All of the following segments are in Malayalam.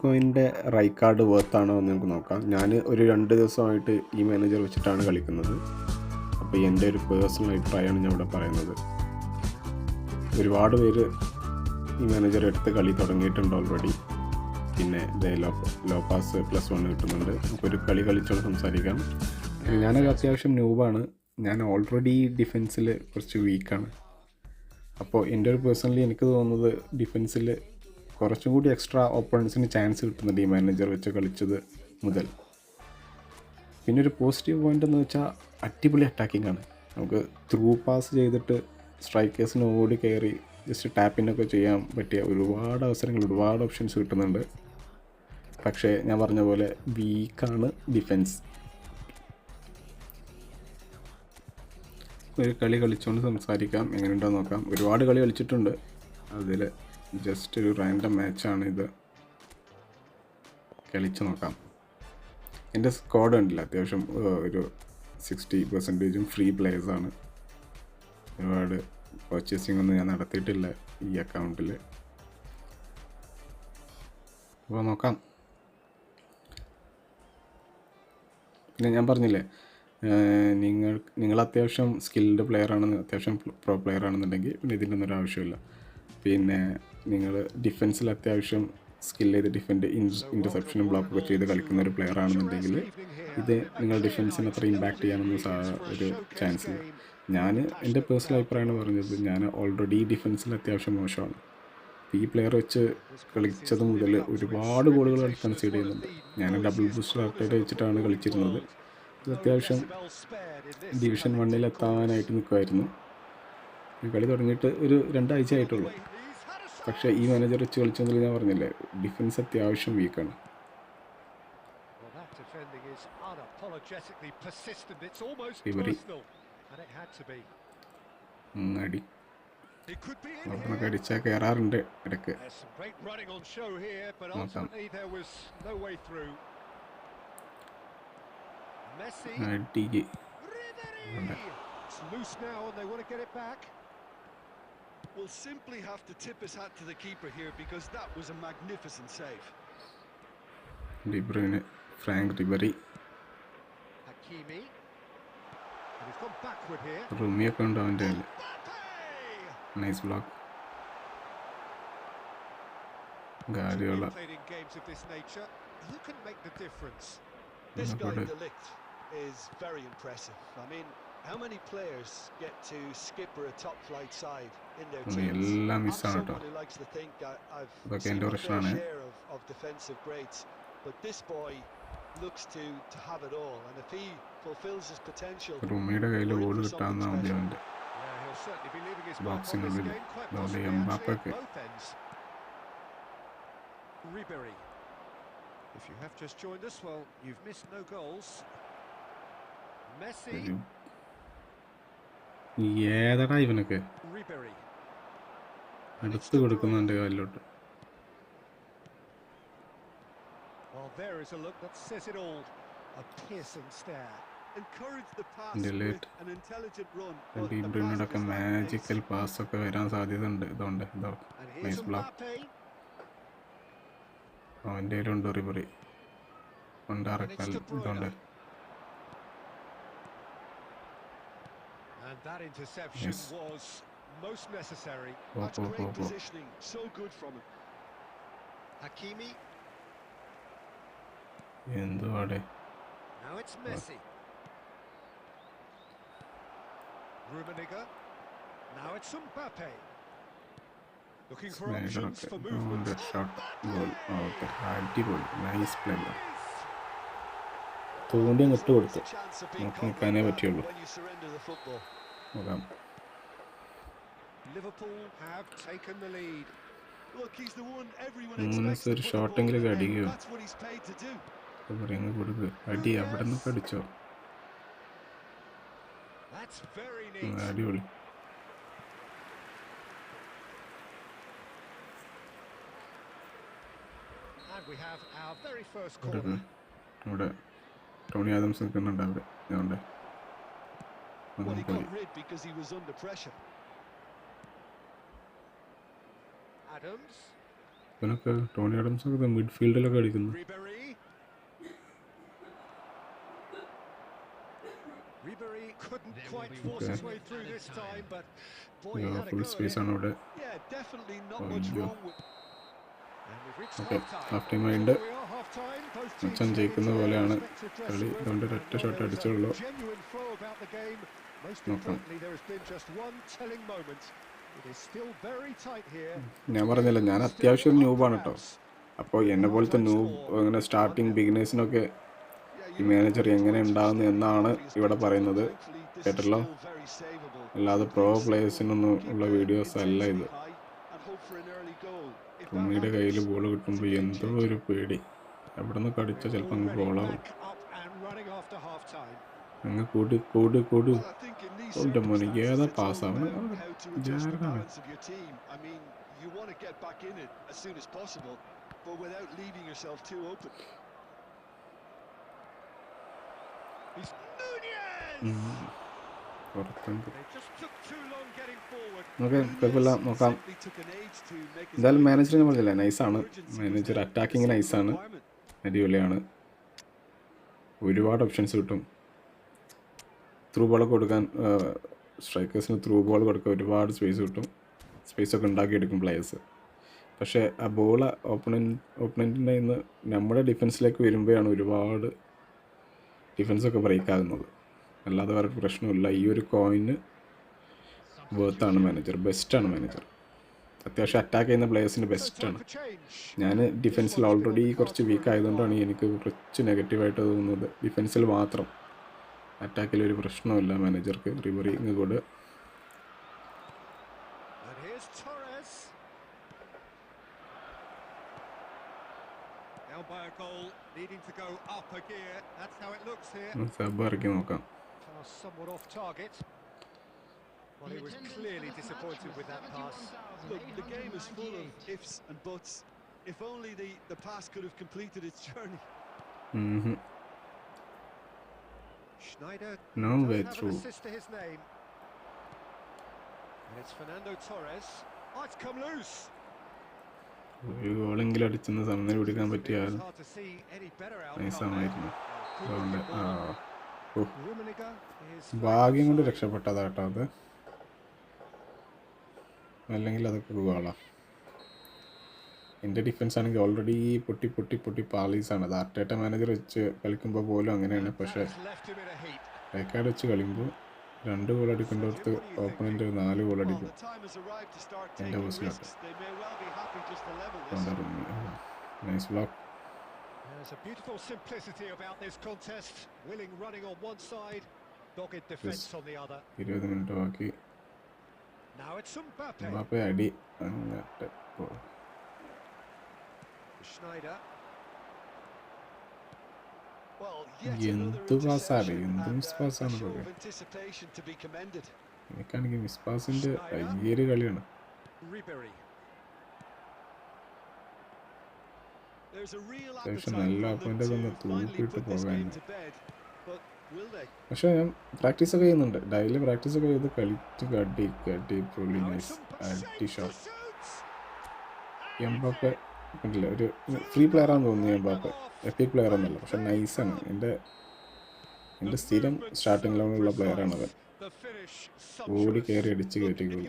കോയിൻ്റെ റൈക്കാർഡ് വേർത്താണോ എന്ന് നമുക്ക് നോക്കാം. ഞാൻ ഒരു 2 ദിവസമായിട്ട് ഈ മാനേജർ വെച്ചിട്ടാണ് കളിക്കുന്നത്. അപ്പോൾ എൻ്റെ ഒരു പേഴ്സണൽ അഭിപ്രായമാണ് ഞാൻ ഇവിടെ പറയുന്നത്. ഒരുപാട് പേര് ഈ മാനേജർ എടുത്ത് കളി തുടങ്ങിയിട്ടുണ്ട് ഓൾറെഡി. പിന്നെ ലോ പാസ് +1 കിട്ടുന്നുണ്ട്. അപ്പോൾ ഒരു കളി കളിച്ചോണ്ട് സംസാരിക്കാം. ഞാനൊരു അത്യാവശ്യം ന്യൂബാണ്. ഞാൻ ഓൾറെഡി ഡിഫെൻസിൽ കുറച്ച് വീക്കാണ്. അപ്പോൾ എൻ്റെ ഒരു പേഴ്സണലി എനിക്ക് തോന്നുന്നത് ഡിഫെൻസിൽ കുറച്ചും കൂടി എക്സ്ട്രാ ഓപ്പണൻസിന് ചാൻസ് കിട്ടുന്നുണ്ട് ഈ മാനേജർ വെച്ച് കളിച്ചത് മുതൽ. പിന്നെ ഒരു പോസിറ്റീവ് പോയിൻ്റ് എന്ന് വെച്ചാൽ അടിപൊളി അറ്റാക്കിംഗ് ആണ്. നമുക്ക് ത്രൂ പാസ് ചെയ്തിട്ട് സ്ട്രൈക്കേഴ്സിന് ഓടി കയറി ജസ്റ്റ് ടാപ്പിനൊക്കെ ചെയ്യാൻ പറ്റിയ ഒരുപാട് അവസരങ്ങൾ, ഒരുപാട് ഓപ്ഷൻസ് കിട്ടുന്നുണ്ട്. പക്ഷേ ഞാൻ പറഞ്ഞ പോലെ വീക്കാണ് ഡിഫെൻസ്. ഒരു കളി കളിച്ചുകൊണ്ട് സംസാരിക്കാം, എങ്ങനെയുണ്ടോ നോക്കാം. ഒരുപാട് കളി കളിച്ചിട്ടുണ്ട്. അതിൽ ജസ്റ്റ് ഒരു റാൻഡം മാച്ചാണ് ഇത്. കളിച്ച് നോക്കാം. എൻ്റെ സ്ക്വാഡ് ഉണ്ടല്ല, അത്യാവശ്യം ഒരു 60% ഫ്രീ പ്ലേയേഴ്സാണ്. ഒരുപാട് പർച്ചേസിംഗ് ഒന്നും ഞാൻ നടത്തിയിട്ടില്ല ഈ അക്കൗണ്ടിൽ. അപ്പോൾ നോക്കാം. പിന്നെ ഞാൻ പറഞ്ഞില്ലേ, നിങ്ങൾ അത്യാവശ്യം സ്കിൽഡ് പ്ലെയറാണെന്ന്, അത്യാവശ്യം പ്രോ പ്ലെയർ ആണെന്നുണ്ടെങ്കിൽ പിന്നെ ഇതിൻ്റെ ഒരു ആവശ്യമില്ല. പിന്നെ നിങ്ങൾ ഡിഫെൻസിൽ അത്യാവശ്യം സ്കിൽ ചെയ്ത് ഇൻ്റർസെപ്ഷനും ബ്ലോക്കൊക്കെ ചെയ്ത് കളിക്കുന്ന ഒരു പ്ലെയർ ആണെന്നുണ്ടെങ്കിൽ ഇത് നിങ്ങൾ ഡിഫെൻസിന് അത്ര ഇമ്പാക്റ്റ് ചെയ്യാനൊന്നും ഒരു ചാൻസ് ഇല്ല. ഞാൻ എൻ്റെ പേഴ്സണൽ അഭിപ്രായമാണ് പറഞ്ഞത്. ഞാൻ ഓൾറെഡി ഡിഫെൻസിൽ അത്യാവശ്യം മോശമാണ്. ഈ പ്ലെയർ വെച്ച് കളിച്ചത് മുതൽ ഒരുപാട് ഗോളുകൾ കൺസീഡ് ചെയ്യുന്നുണ്ട്. ഞാൻ ഡബിൾ ബൂസ്റ്റർ ആർട്ടേഡ് വെച്ചിട്ടാണ് കളിച്ചിരുന്നത്. ഇത് അത്യാവശ്യം ഡിവിഷൻ 1 എത്താനായിട്ട് നിൽക്കുമായിരുന്നു. കളി തുടങ്ങിയിട്ട് ഒരു 2 ആഴ്ച ആയിട്ടുള്ളൂ. പക്ഷേ ഈ മാനേജർ വെച്ച് കളിച്ചെങ്കിൽ ഞാൻ പറഞ്ഞില്ലേ, ഡിഫൻസ് അത്യാവശ്യം വീക്കാണ്. അടി നമുക്ക് അടിച്ചാൽ കയറാറുണ്ട് ഇടയ്ക്ക്. നോക്കാം. അടിക്ക് will simply have to tip his hat to the keeper here because that was a magnificent save. De Bruyne, Frank Ribery, Hakimi. He's gone backward here. Romeo കൊണ്ട് അവൻ്റെ nice block. Guardiola games of this nature, who can make the difference? This guy De Ligt is very impressive. I mean, how many players get to skip or a top flight side in their teams? എല്ലാം മിസ്സാണ് കേട്ടോ. Who likes to think I've ഇതൊക്കെ seen എൻ്റെ a fair പ്രശ്നമാണ്. share of defensive greats, but this boy looks to have it all, and if he fulfills his potential, റൂമിയുടെ കയ്യിൽ ബോൾ കിട്ടാമെന്നാണ് മതി അവൻ്റെ he'll certainly be leaving his mark on this ബോക്സിനുള്ളിൽ. game quite അതുകൊണ്ട് possibly actually എംബാപ്പയ്ക്ക് at both ends. Ribery. If you have just joined us, well, you've missed no goals. Messi. ഏതാടാ ഇവനൊക്കെ Ribery. എടുത്ത് കൊടുക്കുന്നുണ്ട് കാലിലോട്ട്. Well, there is a look that says it all. A piercing stare. Encourage the pass De with Ligt. an intelligent run. ഡി ബ്രൂയിനോടൊക്കെ മാജിക്കൽ പാസ്സൊക്കെ വരാൻ സാധ്യതയുണ്ട്. ഇതുകൊണ്ട് ഇതോ And here's nice block. Mbappe. അവൻ്റെ കയ്യിലുണ്ട് റിബറി. കൊണ്ടാറക്കാൽ ഇതുണ്ട്. And that interception Yes. was most necessary. Go, That's go, great go, go. positioning. So good from him. Hakimi. എന്തുവാടെ Now it's Messi. Rummenigge. Now it's Mbappe. Looking for options for movement. Shot goal. Okay, അടിപൊളി, നൈസ് പ്ലേ. തോണ്ടി അങ്ങോട്ട് കൊടുത്തു. നമുക്ക് നിൽക്കാനേ പറ്റുള്ളൂ. നോക്കാം. Liverpool have taken the lead. Look, he's the one everyone മൂന്ന് expects to ഒരു put the ഷോട്ടെങ്കിലും ball in. അടിക്കുകയോ That's what he's paid to do. പറയുന്നത് കൊടുക്കുക. അടി അവിടെ നിന്നൊക്കെ അടിച്ചോ. That's very neat. അടിപൊളി. And we have our very first corner. ഇവിടെ ടോണി ആദംസ് നിൽക്കുന്നുണ്ട് അവിടെ. അതുകൊണ്ട് Well, he പോയി. got rid because he was under pressure. Adams. ഇവനൊക്കെ ടോണി ആഡംസൊക്കെ മിഡ്ഫീൽഡിലൊക്കെ കളിക്കുന്നു. Ribery. Ribery couldn't quite force his way through this time, but boy, he had a full go at space it. ആണ് ഇവിടെ. Yeah, definitely not much അയ്യോ. wrong with. And we've reached okay, half-time. Half time ആയിട്ട് Here we are, half-time. Both teams Machan head ജയിക്കുന്ന into their പോലെയാണ് respective കളി. dressing room. അതുകൊണ്ട് And ഒരൊറ്റ while shot there was അടിച്ചുള്ളൂ. a genuine flow about the game, most നോക്കാം. importantly, there has been just one telling moment. It is still very tight here. ഞാൻ പറഞ്ഞില്ല, ഞാൻ അത്യാവശ്യം ന്യൂബാണ് കേട്ടോ. അപ്പോൾ എന്നെ പോലത്തെ ന്യൂബ് അങ്ങനെ സ്റ്റാർട്ടിങ് ബിഗിനേഴ്സിനൊക്കെ ഈ മാനേജർ എങ്ങനെ ഉണ്ടാകുന്നു എന്നാണ് ഇവിടെ പറയുന്നത്. കേട്ടല്ലോ, അല്ലാതെ പ്രോ പ്ലേയേഴ്സിനൊന്നും ഉള്ള വീഡിയോസ് അല്ല ഇത്. ടോണിയുടെ കയ്യിൽ ബോൾ കിട്ടുമ്പോൾ എന്തോ ഒരു പേടി. എവിടെ നിന്ന് കടിച്ചാൽ ചിലപ്പോൾ അങ്ങ് ഗോളാവും. അങ്ങ് കൂടി കൂടി കൂടി ഓൻ്റെ മോനെ ഏതാ പാസ്സാവണം. ജാരനാണ്. You want to get back in it as soon as possible, but without leaving yourself too open. He's Nunez! They just took too long getting forward. Okay, കുഴപ്പമില്ല, നോക്കാം. എന്തായാലും മാനേജർ ഞാൻ പറഞ്ഞില്ല, നൈസാണ് മാനേജർ. അറ്റാക്കിങ് നൈസാണ്, അടിപൊളിയാണ്. ഒരുപാട് ഓപ്ഷൻസ് കിട്ടും. ത്രൂ ബോളൊക്കെ കൊടുക്കാൻ, സ്ട്രൈക്കേഴ്സിന് ത്രൂ ബോൾ കൊടുക്കാൻ ഒരുപാട് സ്പേസ് കിട്ടും. സ്പേസൊക്കെ ഉണ്ടാക്കിയെടുക്കും പ്ലെയേഴ്സ്. പക്ഷേ ആ ബോൾ ഓപ്പണൻറ്റിൻ്റെ നിന്ന് നമ്മുടെ ഡിഫൻസിലേക്ക് വരുമ്പോഴാണ് ഒരുപാട് ഡിഫൻസൊക്കെ ബ്രേക്ക് ആകുന്നത്. അല്ലാതെ വേറെ പ്രശ്നമില്ല. ഈ ഒരു കോയിന് വേർത്താണ് മാനേജർ, ബെസ്റ്റാണ് മാനേജർ. അത്യാവശ്യം അറ്റാക്ക് ചെയ്യുന്ന പ്ലെയേഴ്സിന് ബെസ്റ്റാണ്. ഞാൻ ഡിഫൻസിൽ ഓൾറെഡി കുറച്ച് വീക്ക് ആയതുകൊണ്ടാണ് എനിക്ക് കുറച്ച് നെഗറ്റീവായിട്ട് തോന്നുന്നത്. ഡിഫൻസിൽ മാത്രം, അറ്റാക്കിൽ ഒരു പ്രശ്നമില്ല മാനേജർക്ക്. റിബറി കൂടെ സബ് ഇറക്കി നോക്കാം. Well, he was clearly disappointed with that pass. Look, the game is full of ifs and buts. If only the pass could have completed its journey. Schneider No way doesn't have through. an assist to his name. And it's Fernando Torres. Oh, it's come loose. ഒരു ഗോളെങ്കിലും അടിച്ചെന്ന് സമനില പിടിക്കാൻ പറ്റിയാൽ It's hard to see any better outcome. നൈസാമായിരുന്നു. അതുകൊണ്ട് Rummenigge is ഭാഗ്യം കൊണ്ട് രക്ഷപ്പെട്ടതാ കേട്ടോ അത്. അല്ലെങ്കിൽ അതൊക്കെ ഗോളാ. എൻ്റെ ഡിഫൻസ് ആണെങ്കിൽ ഓൾറെഡി പൊട്ടി പൊട്ടി പൊട്ടി പാളീസാണ്. അത് ആർട്ടേറ്റ മാനേജർ വെച്ച് കളിക്കുമ്പോൾ പോലും അങ്ങനെയാണ്. പക്ഷേ റേക്കാർഡ് വെച്ച് കളിക്കുമ്പോൾ 2 ഗോൾ അടിക്കേണ്ടടുത്ത് ഓപ്പണൻ്റ് 4 ഗോൾ അടിക്കും. എൻ്റെ ബോസിലൊക്കെ nice block. There's a beautiful simplicity about this contest. Willing running on one side, dogged defense on the other. 20 minute ബാക്കി. Now it's Mbappe. Mbappe അടി അങ്ങോട്ട് പോകും. Schneider. എന്ത് പാസ്സാണ്, എന്ത് മിസ് പാസ്സാണ് ഇതൊക്കെ. എനിക്കാണെങ്കിൽ മിസ് പാസിൻ്റെ വലിയൊരു കളിയാണ്. അത്യാവശ്യം നല്ല ഓപ്പൻ്റെ ഒന്ന് തൂക്കിയിട്ട് പോകാൻ. പക്ഷേ ഞാൻ പ്രാക്ടീസൊക്കെ ചെയ്യുന്നുണ്ട്, ഡെയിലി പ്രാക്ടീസൊക്കെ ചെയ്ത് കളിച്ച് കടി പൊളി നൈസ് അടി ഷോട്ട്. എംബാപ്പെ കണ്ടില്ല, ഒരു ഫ്രീ പ്ലെയറാണെന്ന് തോന്നുന്നു എംബാപ്പെ. എപ്പിക് പ്ലെയർ ഒന്നുമല്ല, പക്ഷെ നൈസാണ്. എൻ്റെ സ്ഥിരം സ്റ്റാർട്ടിംഗ് ലെവലിലുള്ള പ്ലെയറാണത്. ഓടി കയറി അടിച്ച് കയറ്റിക്കോളും.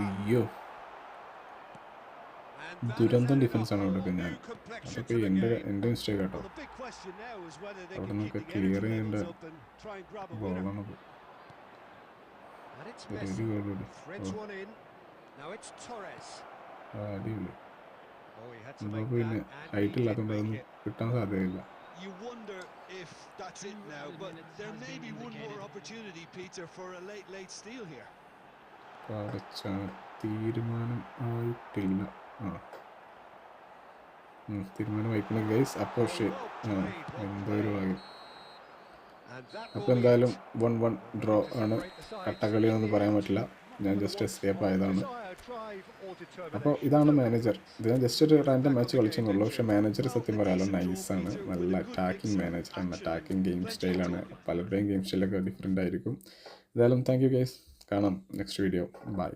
അയ്യോ, ദുരന്തം ഡിഫൻസാണ് അവിടെ. ഞാൻ അതൊക്കെ എൻ്റെ മിസ്റ്റേക്ക് കേട്ടോ. അവിടെ നിന്നൊക്കെ ക്ലിയർ ചെയ്യേണ്ട ബോളാണത്. ഒരു ഗോളോട് അടിപൊളി. അപ്പോൾ പിന്നെ ഹൈറ്റ് ഇല്ലാത്തതുകൊണ്ട് അതൊന്നും കിട്ടാൻ സാധ്യതയില്ല. You wonder if that's it now, but there may be one more opportunity, Peter, for a late steal here. തീരുമാനം ആയിട്ടില്ല. തീരുമാനം ആയിക്കണ ഗൈസ്. അപ്പോൾ എന്തോ ഒരു ഭാഗ്യം. അപ്പോൾ എന്തായാലും 1-1 ഡ്രോ ആണ്. കട്ടക്കളിയൊന്നും പറയാൻ പറ്റില്ല. ഞാൻ ജസ്റ്റ് എസ്കേപ്പ് ആയതാണ്. Desire, drive or അപ്പോൾ determination. ഇതാണ് മാനേജർ. ഇത് ഞാൻ ജസ്റ്റ് ഒരു റാൻഡം മാച്ച് കളിച്ചെന്നുള്ളൂ. പക്ഷേ മാനേജർ സത്യം പറയാലോ നൈസാണ്. നല്ല അറ്റാക്കിംഗ് മാനേജറാണ്, അറ്റാക്കിംഗ് ഗെയിം സ്റ്റൈലാണ്. പലരുടെയും ഗെയിം സ്റ്റൈലൊക്കെ ഡിഫറെൻ്റ് ആയിരിക്കും. എന്തായാലും താങ്ക് യു ഗൈസ്. കാണാം നെക്സ്റ്റ് വീഡിയോ. ബൈ.